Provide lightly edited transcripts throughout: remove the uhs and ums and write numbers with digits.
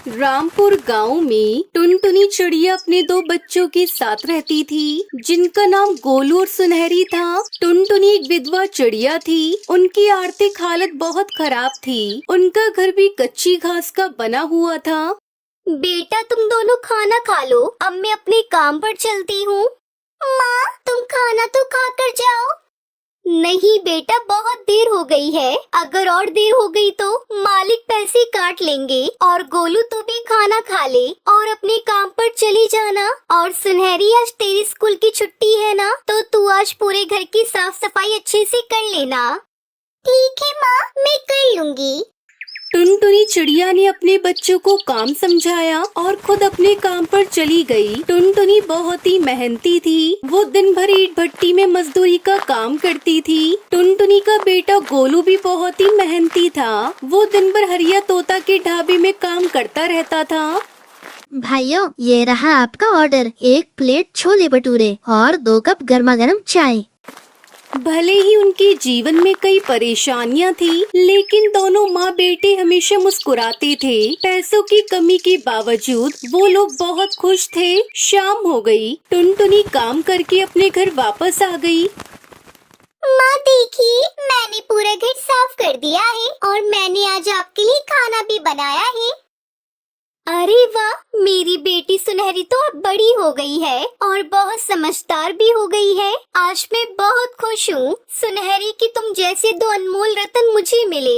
रामपुर गांव में टुनटुनी चिड़िया अपने दो बच्चों के साथ रहती थी, जिनका नाम गोलू और सुनहरी था। टुनटुनी एक विधवा चिड़िया थी। उनकी आर्थिक हालत बहुत खराब थी। उनका घर भी कच्ची घास का बना हुआ था। बेटा, तुम दोनों खाना खा लो, अब मैं अपने काम पर चलती हूँ। माँ, तुम खाना तो खा कर जाओ। नहीं बेटा, बहुत देर हो गई है। अगर और देर हो गई तो मालिक पैसे काट लेंगे। और गोलू, तू भी खाना खा ले और अपने काम पर चली जाना। और सुनहरी, आज तेरी स्कूल की छुट्टी है ना, तो तू आज पूरे घर की साफ सफाई अच्छे से कर लेना। ठीक है माँ, मैं कर लूँगी। टुनटुनी चिड़िया ने अपने बच्चों को काम समझाया और खुद अपने काम पर चली गई। टुनटुनी बहुत ही मेहनती थी। वो दिन भर ईंट भट्टी में मजदूरी का काम करती थी। टुनटुनी का बेटा गोलू भी बहुत ही मेहनती था। वो दिन भर हरिया तोता के ढाबे में काम करता रहता था। भाइयों, ये रहा आपका ऑर्डर। 1 प्लेट छोले भटूरे और 2 कप गर्मा गर्म चाय। भले ही उनके जीवन में कई परेशानियां थी, लेकिन दोनों माँ बेटे हमेशा मुस्कुराते थे। पैसों की कमी के बावजूद वो लोग बहुत खुश थे। शाम हो गई। टुनटुनी काम करके अपने घर वापस आ गई। माँ देखिए, मैंने पूरा घर साफ कर दिया है और मैंने आज आपके लिए खाना भी बनाया है। अरे वाह, मेरी बेटी सुनहरी तो अब बड़ी हो गई है और बहुत समझदार भी हो गई है। आज मैं बहुत खुश हूँ सुनहरी कि तुम जैसे 2 अनमोल रत्न मुझे मिले।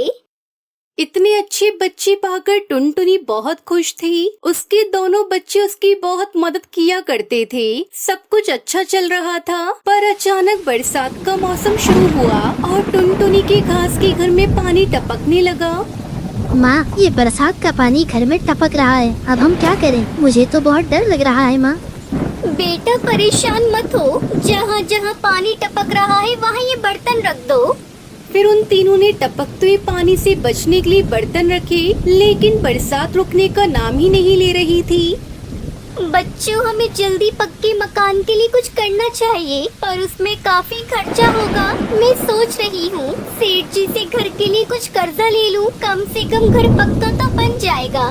इतने अच्छे बच्चे पाकर टुनटुनी बहुत खुश थी। उसके दोनों बच्चे उसकी बहुत मदद किया करते थे। सब कुछ अच्छा चल रहा था, पर अचानक बरसात का मौसम शुरू हुआ और टुनटुनी के घास के घर में पानी टपकने लगा। माँ, ये बरसात का पानी घर में टपक रहा है। अब हम क्या करें? मुझे तो बहुत डर लग रहा है माँ। बेटा, परेशान मत हो। जहाँ जहाँ पानी टपक रहा है वहाँ ये बर्तन रख दो। फिर उन तीनों ने टपकते हुए पानी से बचने के लिए बर्तन रखे, लेकिन बरसात रुकने का नाम ही नहीं ले रही थी। बच्चों, हमें जल्दी पक्के मकान के लिए कुछ करना चाहिए, पर उसमें काफी खर्चा होगा। मैं सोच रही हूँ सेठ जी से घर के लिए कुछ कर्जा ले लूँ। कम से कम घर पक्का तो बन जाएगा।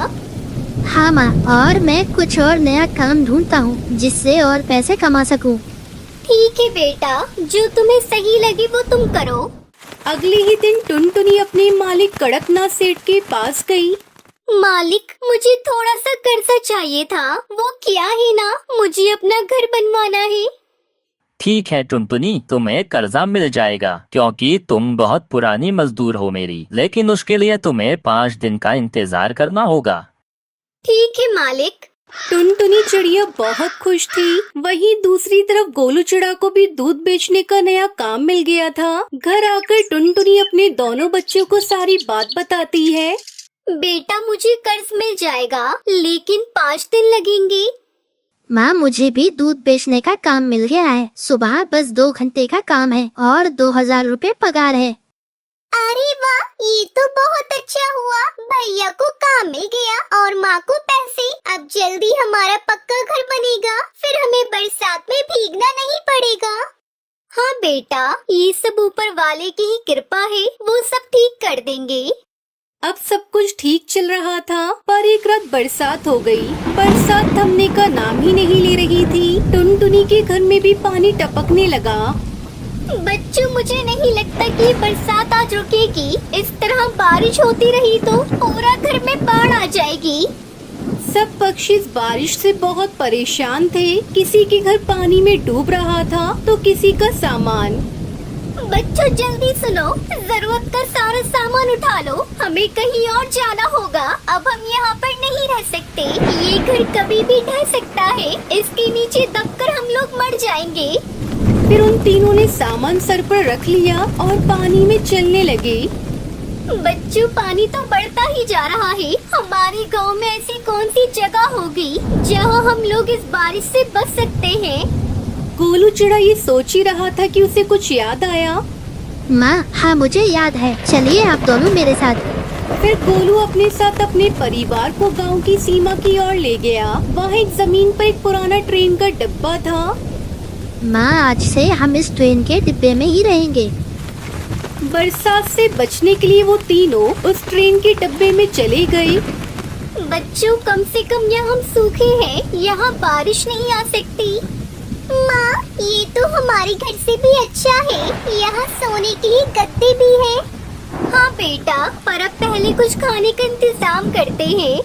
हाँ माँ, और मैं कुछ और नया काम ढूंढता हूँ जिससे और पैसे कमा सकूँ। ठीक है बेटा, जो तुम्हें सही लगे वो तुम करो। अगले ही दिन टुनटुनी अपने मालिक कड़कनाथ सेठ के पास गई। मालिक, मुझे थोड़ा सा कर्जा चाहिए था। वो क्या है ना, मुझे अपना घर बनवाना है। ठीक है टुनटुनी, तुम्हें कर्जा मिल जाएगा क्योंकि तुम बहुत पुरानी मजदूर हो मेरी, लेकिन उसके लिए तुम्हें 5 दिन का इंतजार करना होगा। ठीक है मालिक। टुनटुनी चिड़िया बहुत खुश थी। वहीं दूसरी तरफ गोलू चिड़ा को भी दूध बेचने का नया काम मिल गया था। घर आकर टुनटुनी अपने दोनों बच्चों को सारी बात बताती है। बेटा, मुझे कर्ज मिल जाएगा, लेकिन 5 दिन लगेंगे। माँ, मुझे भी दूध बेचने का काम मिल गया है। सुबह बस 2 घंटे का काम है और 2000 रुपए पगार है। अरे वाह, ये तो बहुत अच्छा हुआ। भैया को काम मिल गया और माँ को पैसे। अब जल्दी हमारा पक्का घर बनेगा, फिर हमें बरसात में भीगना नहीं पड़ेगा। हाँ बेटा, ये सब ऊपर वाले की ही कृपा है, वो सब ठीक कर देंगे। अब सब कुछ ठीक चल रहा था, पर एक रात बरसात हो गई। बरसात थमने का नाम ही नहीं ले रही थी। टुनटुनी के घर में भी पानी टपकने लगा। बच्चों, मुझे नहीं लगता कि बरसात आज रुकेगी। इस तरह बारिश होती रही तो पूरा घर में बाढ़ आ जाएगी। सब पक्षी इस बारिश से बहुत परेशान थे। किसी के घर पानी में डूब रहा था तो किसी का सामान। बच्चों, जल्दी सुनो, जरूरत का सारा सामान उठा लो, हमें कहीं और जाना होगा। अब हम यहाँ पर नहीं रह सकते। ये घर कभी भी ढह सकता है। इसके नीचे दबकर हम लोग मर जाएंगे। फिर उन तीनों ने सामान सर पर रख लिया और पानी में चलने लगे। बच्चों, पानी तो बढ़ता ही जा रहा है। हमारे गांव में ऐसी कौन सी जगह होगी जहां हम लोग इस बारिश से बच सकते हैं? गोलू चिड़ा ये सोच ही रहा था कि उसे कुछ याद आया। माँ, हाँ मुझे याद है, चलिए आप दोनों मेरे साथ। फिर गोलू अपने साथ अपने परिवार को गांव की सीमा की ओर ले गया। वहाँ एक जमीन पर एक पुराना ट्रेन का डिब्बा था। माँ, आज से हम इस ट्रेन के डिब्बे में ही रहेंगे। बरसात से बचने के लिए वो तीनों उस ट्रेन के डिब्बे में चले गए। बच्चों कम से कम यहाँ हम सूखे हैं, यहाँ बारिश नहीं आ सकती। माँ ये तो हमारे घर से भी अच्छा है, यहाँ सोने के लिए गद्दे भी हैं। हाँ बेटा, पर अब पहले कुछ खाने का इंतजाम करते हैं।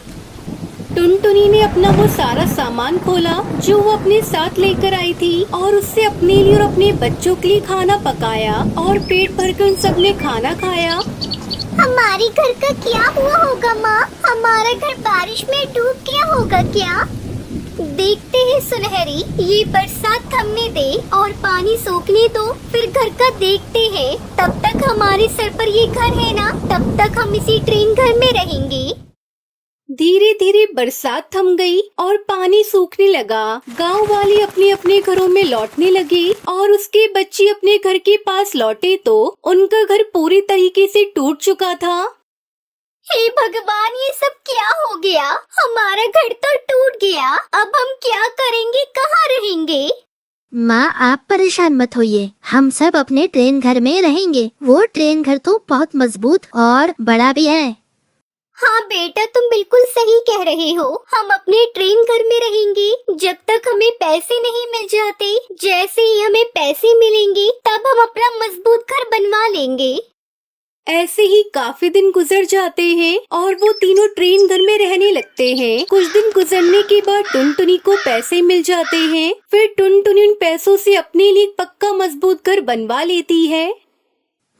टुनटुनी ने अपना वो सारा सामान खोला जो वो अपने साथ लेकर आई थी और उससे अपने लिए और अपने बच्चों के लिए खाना पकाया और पेट भरकर उन सब ने खाना खाया। हमारे घर का क्या हुआ होगा माँ? हमारा घर बारिश में डूब गया होगा क्या? देखते हैं सुनहरी, ये बरसात थमने दे और पानी सोखने दो, फिर घर का देखते हैं। तब तक हमारे सर पर ये घर है ना, तब तक हम इसी ट्रेन घर में रहेंगे। धीरे धीरे बरसात थम गई और पानी सूखने लगा। गांव वाले अपने अपने घरों में लौटने लगे और उसके बच्चे अपने घर के पास लौटे तो उनका घर पूरी तरीके से टूट चुका था। हे भगवान, ये सब क्या हो गया? हमारा घर तो टूट गया, अब हम क्या करेंगे, कहाँ रहेंगे? माँ आप परेशान मत होइए, हम सब अपने ट्रेन घर में रहेंगे। वो ट्रेन घर तो बहुत मजबूत और बड़ा भी है। हाँ बेटा, तुम बिल्कुल सही कह रहे हो। हम अपने ट्रेन घर में रहेंगे जब तक हमें पैसे नहीं मिल जाते। जैसे ही हमें पैसे मिलेंगे तब हम अपना मजबूत घर बनवा लेंगे। ऐसे ही काफी दिन गुजर जाते हैं और वो तीनों ट्रेन घर में रहने लगते हैं। कुछ दिन गुजरने के बाद टुनटुनी को पैसे मिल जाते हैं। फिर टुनटुनी उन पैसों से अपने लिए एक पक्का मजबूत घर बनवा लेती है।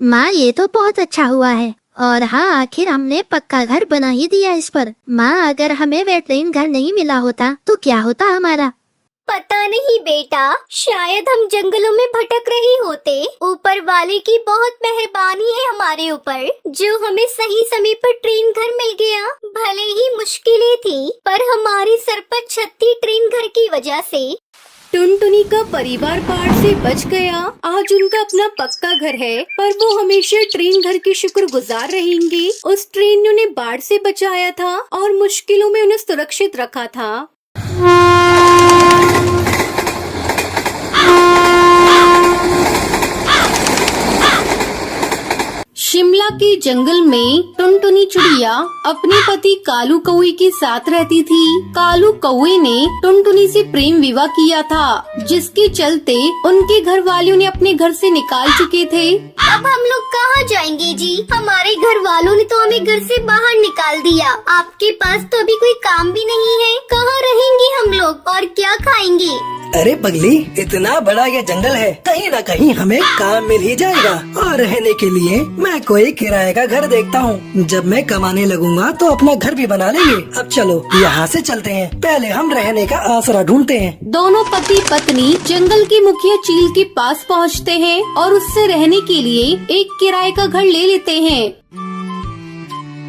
माँ ये तो बहुत अच्छा हुआ है और हाँ आखिर हमने पक्का घर बना ही दिया इस पर। माँ अगर हमें वह ट्रेन घर नहीं मिला होता तो क्या होता हमारा? पता नहीं बेटा, शायद हम जंगलों में भटक रहे होते। ऊपर वाले की बहुत मेहरबानी है हमारे ऊपर, जो हमें सही समय पर ट्रेन घर मिल गया। भले ही मुश्किलें थी, पर हमारे सर पर छत थी ट्रेन घर की वजह से। टुनटुनी का परिवार बाढ़ से बच गया। आज उनका अपना पक्का घर है, पर वो हमेशा ट्रेन घर के शुक्रगुजार रहेंगे। उस ट्रेन ने उन्हें बाढ़ से बचाया था और मुश्किलों में उन्हें सुरक्षित रखा था। शिमला के जंगल में टुनटुनी चिड़िया अपने पति कालू कौवे के साथ रहती थी। कालू कौवे ने टुनटुनी से प्रेम विवाह किया था, जिसके चलते उनके घर वाले उन्हें अपने घर से निकाल चुके थे। अब हम लोग कहाँ जाएंगे जी? हमारे घर वालों ने तो हमें घर से बाहर निकाल दिया। आपके पास तो अभी कोई काम भी नहीं है, कहाँ रहेंगे हम लोग और क्या खाएंगे? अरे पगली, इतना बड़ा ये जंगल है, कहीं न कहीं हमें काम मिल ही जाएगा। और रहने के लिए मैं कोई किराए का घर देखता हूँ। जब मैं कमाने लगूंगा तो अपना घर भी बना लेंगे। अब चलो यहाँ से चलते हैं, पहले हम रहने का आसरा ढूंढते हैं। दोनों पति पत्नी जंगल के मुखिया चील के पास पहुँचते हैं और उससे रहने के लिए एक किराए का घर ले लेते हैं।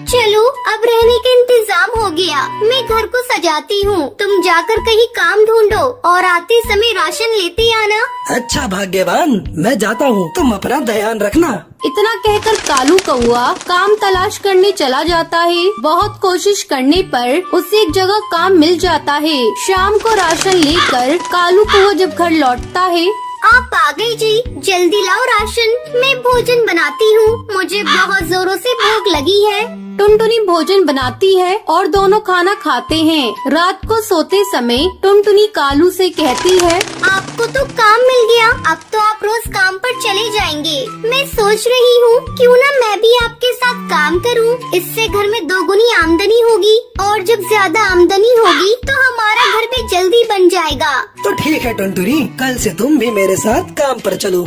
चलो अब रहने का इंतजाम हो गया, मैं घर को सजाती हूँ। तुम जाकर कहीं काम ढूंढो और आते समय राशन लेते आना। अच्छा भाग्यवान, मैं जाता हूँ, तुम अपना ध्यान रखना। इतना कहकर कालू कौवा काम तलाश करने चला जाता है। बहुत कोशिश करने पर उसे एक जगह काम मिल जाता है। शाम को राशन लेकर कालू कौवा जब घर लौटता है। आप आ गए जी, जल्दी लाओ राशन, मैं भोजन बनाती हूँ, मुझे बहुत जोरों से भूख लगी है। टुनटुनी भोजन बनाती है और दोनों खाना खाते हैं। रात को सोते समय टुनटुनी कालू से कहती है, आपको तो काम मिल गया, अब तो आप रोज काम पर चले जाएंगे। मैं सोच रही हूँ क्यों ना मैं भी आपके साथ काम करूँ, इससे घर में दोगुनी आमदनी होगी और जब ज्यादा आमदनी होगी तो हमारा घर भी जल्दी बन जाएगा। तो ठीक है टुनटुनी, कल से तुम भी मेरे साथ काम पर चलो।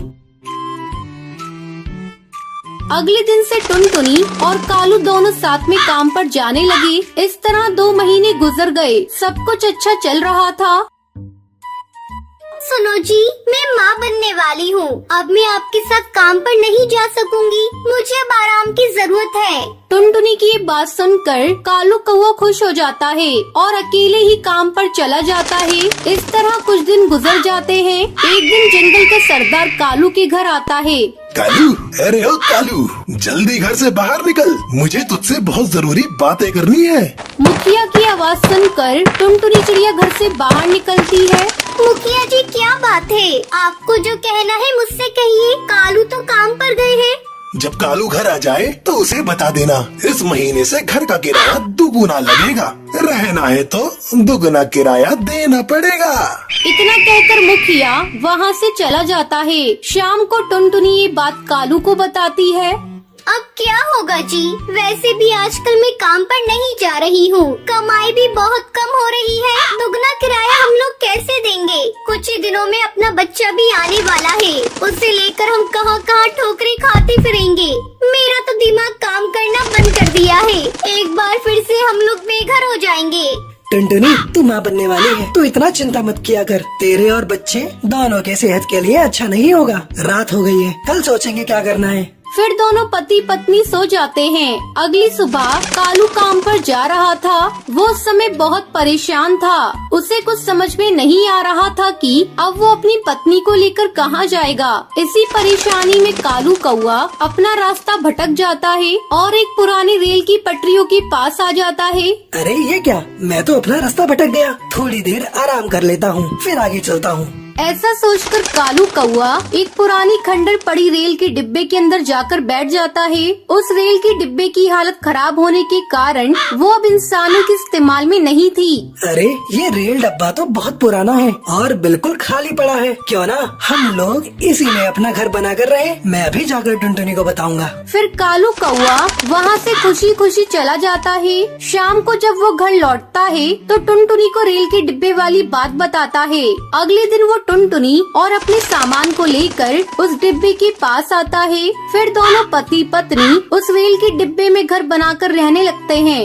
अगले दिन से टुनटुनी और कालू दोनों साथ में काम पर जाने लगे। इस तरह 2 महीने गुजर गए। सब कुछ अच्छा चल रहा था। सुनो जी, मैं माँ बनने वाली हूँ, अब मैं आपके साथ काम पर नहीं जा सकूंगी, मुझे अब आराम की जरूरत है। टुनटुनी की ये बात सुनकर कालू कौवा खुश हो जाता है और अकेले ही काम पर चला जाता है। इस तरह कुछ दिन गुजर जाते हैं। एक दिन जंगल का सरदार कालू के घर आता है। कालू, अरे ओ कालू, जल्दी घर से बाहर निकल, मुझे तुझसे बहुत जरूरी बातें करनी है। मुखिया की आवाज सुनकर टुनटुनी चिड़िया घर से बाहर निकलती है। मुखिया जी क्या बात है? आपको जो कहना है मुझसे कहिए, कालू तो काम पर गए हैं। जब कालू घर आ जाए तो उसे बता देना, इस महीने से घर का किराया दुगुना लगेगा। रहना है तो दुगना किराया देना पड़ेगा। इतना कहकर मुखिया वहाँ से चला जाता है। शाम को टुनटुनी ये बात कालू को बताती है। अब क्या होगा जी? वैसे भी आजकल मैं काम पर नहीं जा रही हूँ, कमाई भी बहुत कम हो रही है। दुगना किराया हम लोग कैसे देंगे? कुछ ही दिनों में अपना बच्चा भी आने वाला है, उसे लेकर हम कहाँ कहाँ ठोकरें खाते फिरेंगे। मेरा तो दिमाग काम करना बंद कर दिया है। एक बार फिर से हम लोग बेघर हो जाएंगे। टुनटुनी तू माँ बनने वाली है, तू इतना चिंता मत किया कर। तेरे और बच्चे दोनों के सेहत के लिए अच्छा नहीं होगा। रात हो गई है, कल सोचेंगे क्या करना है। फिर दोनों पति पत्नी सो जाते हैं। अगली सुबह कालू काम पर जा रहा था। वो उस समय बहुत परेशान था। उसे कुछ समझ में नहीं आ रहा था कि अब वो अपनी पत्नी को लेकर कहाँ जाएगा। इसी परेशानी में कालू कौआ अपना रास्ता भटक जाता है और एक पुरानी रेल की पटरियों के पास आ जाता है। अरे ये क्या, मैं तो अपना रास्ता भटक गया। थोड़ी देर आराम कर लेता हूँ, फिर आगे चलता हूँ। ऐसा सोचकर कालू कौआ एक पुरानी खंडर पड़ी रेल के डिब्बे के अंदर जाकर बैठ जाता है। उस रेल के डिब्बे की हालत खराब होने के कारण वो अब इंसानों के इस्तेमाल में नहीं थी। अरे ये रेल डब्बा तो बहुत पुराना है और बिल्कुल खाली पड़ा है। क्यों ना हम लोग इसी में अपना घर बना कर रहे। मैं अभी जाकर टुनटुनी को बताऊंगा। फिर कालू कौआ वहाँ से खुशी खुशी चला जाता है। शाम को जब वो घर लौटता है तो टुनटुनी को रेल के डिब्बे वाली बात बताता है। अगले दिन वो टुनटुनी और अपने सामान को लेकर उस डिब्बे के पास आता है। फिर दोनों पति पत्नी उस रेल के डिब्बे में घर बनाकर रहने लगते हैं।